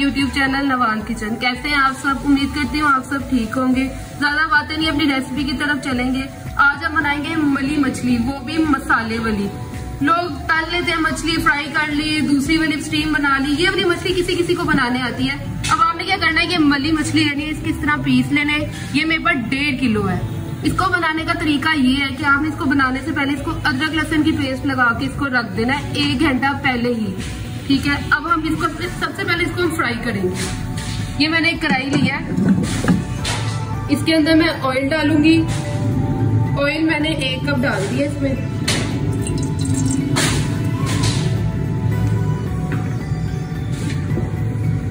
YouTube channel Nawal kitchen. कैसे हैं आप सब? उम्मीद करती हूँ आप सब ठीक होंगे। ज्यादा बातें नहीं, अपनी रेसिपी की तरफ चलेंगे। आज हम बनाएंगे मली मछली, वो भी मसाले वाली। लोग तल लेते हैं मछली, फ्राई कर ली, दूसरी वाली स्टीम बना ली। ये वाली मछली किसी किसी को बनाने आती है। अब आपने क्या करना है कि मली मछली लेनी है, इसकी इस तरह पीस लेने। ये मेरे पास 1.5 किलो है। इसको बनाने का तरीका ये है कि आपने इसको बनाने से पहले इसको अदरक लहसुन की पेस्ट लगा के इसको रख देना है 1 घंटा पहले ही। ठीक है, अब हम इसको सबसे पहले इसको हम फ्राई करेंगे। ये मैंने एक कढ़ाई ली है, इसके अंदर मैं ऑयल डालूंगी। ऑयल मैंने 1 कप डाल दिया इसमें।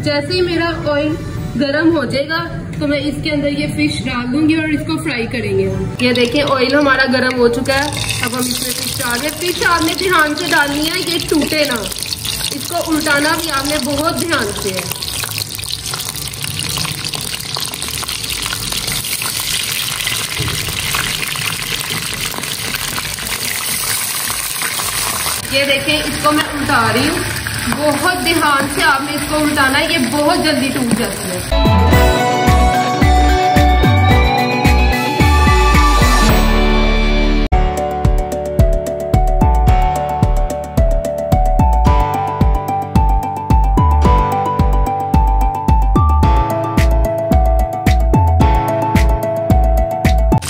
जैसे ही मेरा ऑयल गरम हो जाएगा तो मैं इसके अंदर ये फिश डाल दूंगी और इसको फ्राई करेंगे। ये देखें ऑयल हमारा गरम हो चुका है। अब हम इसमें फिश डाल दें। फिश आपने ध्यान से डालनी है, ये टूटे ना। इसको उल्टाना भी आपने बहुत ध्यान से है। ये देखें, इसको मैं उल्टा रही हूँ। बहुत ध्यान से आपने इसको उल्टाना है, ये बहुत जल्दी टूट जाती है।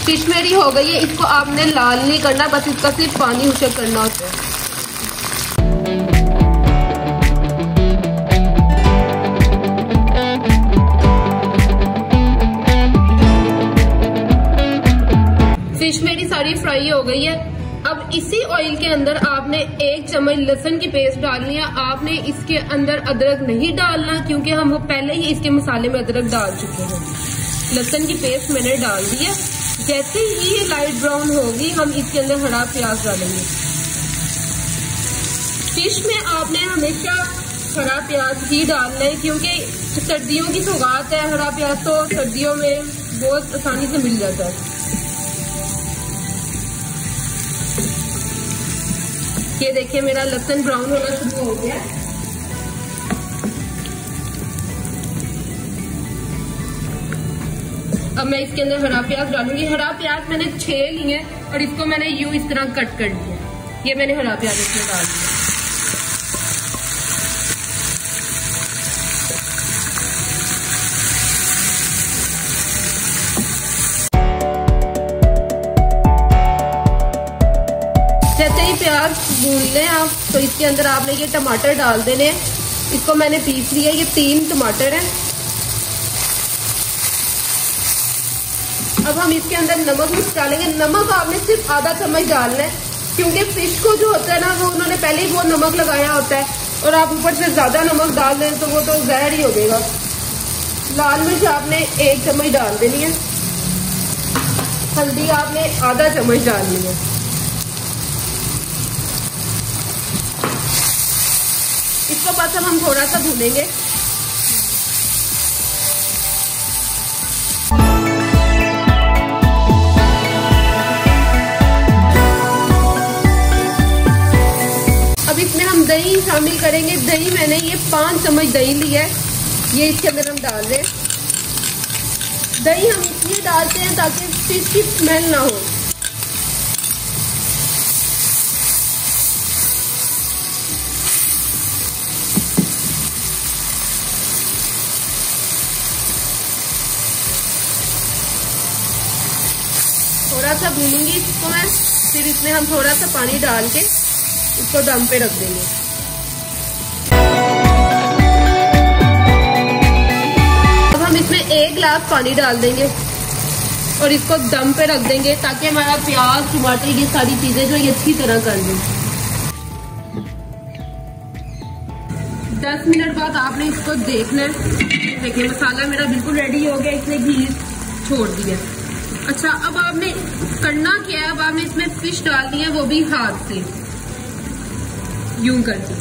फिश मेरी हो गई है। इसको आपने लाल नहीं करना, बस इसका सिर्फ पानी उछक करना होता है। फिश मेरी सारी फ्राई हो गई है। अब इसी ऑयल के अंदर आपने 1 चम्मच लहसुन की पेस्ट डालनी है। आपने इसके अंदर अदरक नहीं डालना, क्योंकि हम वो पहले ही इसके मसाले में अदरक डाल चुके हैं। लहसुन की पेस्ट मैंने डाल दी है। जैसे ही ये लाइट ब्राउन होगी हम इसके अंदर हरा प्याज डालेंगे। फिश में आपने हमेशा हरा प्याज ही डालना है, क्योंकि सर्दियों की सौगात है। हरा प्याज तो सर्दियों में बहुत आसानी से मिल जाता है। ये देखिए मेरा लहसुन ब्राउन होना शुरू हो गया। अब मैं इसके अंदर हरा प्याज डालूंगी। हरा प्याज मैंने 6 लिए और इसको मैंने यूं इस तरह कट कर दिया। ये मैंने हरा प्याज इसमें डाल दिया। जैसे ही प्याज भून लें आप, तो इसके अंदर आपने ये टमाटर डाल देने। इसको मैंने पीस लिया। ये 3 टमाटर हैं। अब हम इसके अंदर नमक मिक्स डालेंगे। नमक आपने सिर्फ आधा चम्मच डालना है, क्योंकि फिश को जो होता है ना, वो उन्होंने पहले ही वो नमक लगाया होता है। और आप ऊपर से ज्यादा नमक डाल दें तो वो तो जहर ही हो जाएगा। लाल मिर्च आपने 1 चम्मच डाल देनी है। हल्दी आपने आधा चम्मच डालनी है। इसको बस हम थोड़ा सा भूनेंगे। अब इसमें हम दही शामिल करेंगे। दही मैंने ये 5 चम्मच दही ली है। ये इसके अंदर हम डाल दें। दही हम इसलिए डालते हैं ताकि फिश की स्मेल ना हो। थोड़ा सा भूनूंगी इसको मैं, फिर इसमें हम थोड़ा सा पानी डाल के इसको दम पे रख देंगे। अब हम इसमें 1 गिलास पानी डाल देंगे और इसको दम पे रख देंगे, ताकि हमारा प्याज टमाटर ये सारी चीजें जो ये अच्छी तरह कर दें। 10 मिनट बाद आपने इसको देखना है। देखिए मसाला मेरा बिल्कुल रेडी हो गया, इसने घी छोड़ दिया। अच्छा, अब आपने करना क्या है? अब आपने इसमें फिश डालनी है, वो भी हाथ से यूं करके।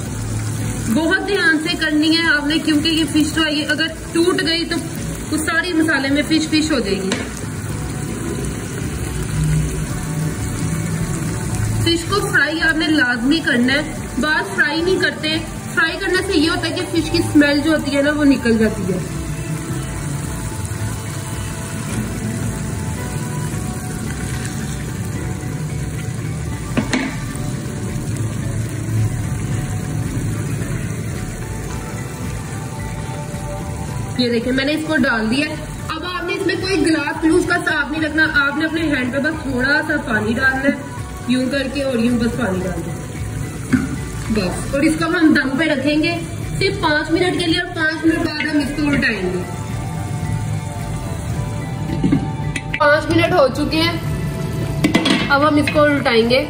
बहुत ध्यान से करनी है आपने, क्योंकि ये फिश तो ये अगर टूट गई तो उस सारी मसाले में फिश फिश हो जाएगी। फिश को फ्राई आपने लाजमी करना है। बात फ्राई नहीं करते, फ्राई करने से ये होता है कि फिश की स्मेल जो होती है ना वो निकल जाती है। ये देखिए मैंने इसको डाल दिया। अब आपने इसमें कोई गिलास फ्लूस का साफ नहीं रखना, आपने अपने हैंड पे बस थोड़ा सा पानी डालना है, यूं करके और यूं बस पानी डाल दें बस। और इसको हम दम पे रखेंगे सिर्फ 5 मिनट के लिए, और 5 मिनट बाद हम इसको उल्टाएंगे। 5 मिनट हो चुके हैं, अब हम इसको उल्टाएंगे।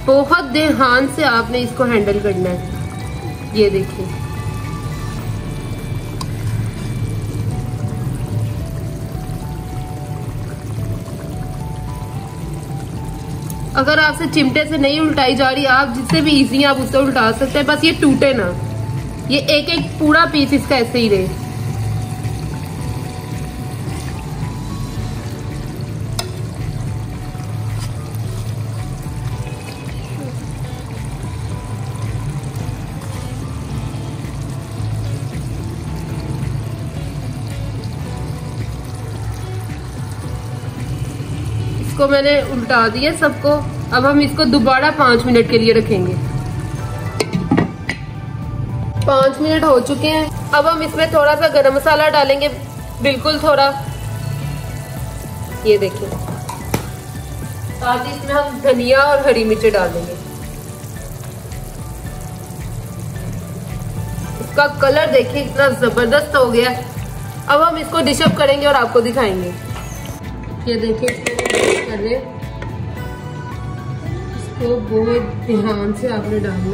बहुत ध्यान से आपने इसको हैंडल करना है। ये देखिए अगर आपसे चिमटे से नहीं उल्टाई जा रही, आप जिससे भी इजी आप उससे उल्टा सकते हैं, बस ये टूटे ना, ये एक एक पूरा पीस इसका ऐसे ही रहे। इसको मैंने उल्टा दिया सबको। अब हम इसको दोबारा 5 मिनट के लिए रखेंगे। 5 मिनट हो चुके हैं। अब हम इसमें थोड़ा सा गरम मसाला डालेंगे, बिल्कुल थोड़ा, ये देखिए। साथ ही इसमें हम धनिया और हरी मिर्च डाल देंगे। इसका कलर देखिए कितना जबरदस्त हो गया। अब हम इसको डिश अप करेंगे और आपको दिखाएंगे। ये देखिए कर रहे, इसको बहुत ध्यान से आपने डालना।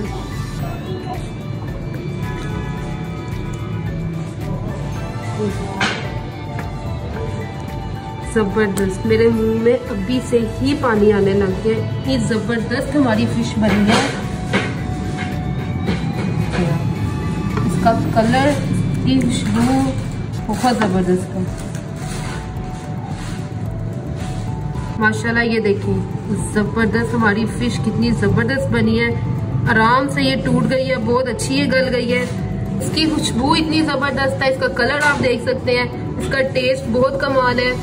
जबरदस्त, मेरे मुंह में अभी से ही पानी आने लग गया। ये जबरदस्त हमारी फिश बनी है। इसका कलर, इसकी खुशबू बहुत जबरदस्त है माशाल्लाह। ये देखिए जबरदस्त हमारी फिश कितनी जबरदस्त बनी है। आराम से ये टूट गई है, बहुत अच्छी ये गल गई है। इसकी खुशबू इतनी जबरदस्त है, इसका कलर आप देख सकते हैं, इसका टेस्ट बहुत कमाल है।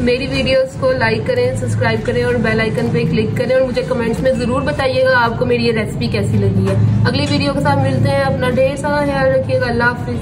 मेरी वीडियोस को लाइक करें, सब्सक्राइब करें और बेल आइकन पे क्लिक करें, और मुझे कमेंट्स में जरूर बताइएगा आपको मेरी ये रेसिपी कैसी लगी है। अगली वीडियो के साथ मिलते हैं। अपना ढेर सारा ख्याल रखिएगा। अल्लाह हाफिज।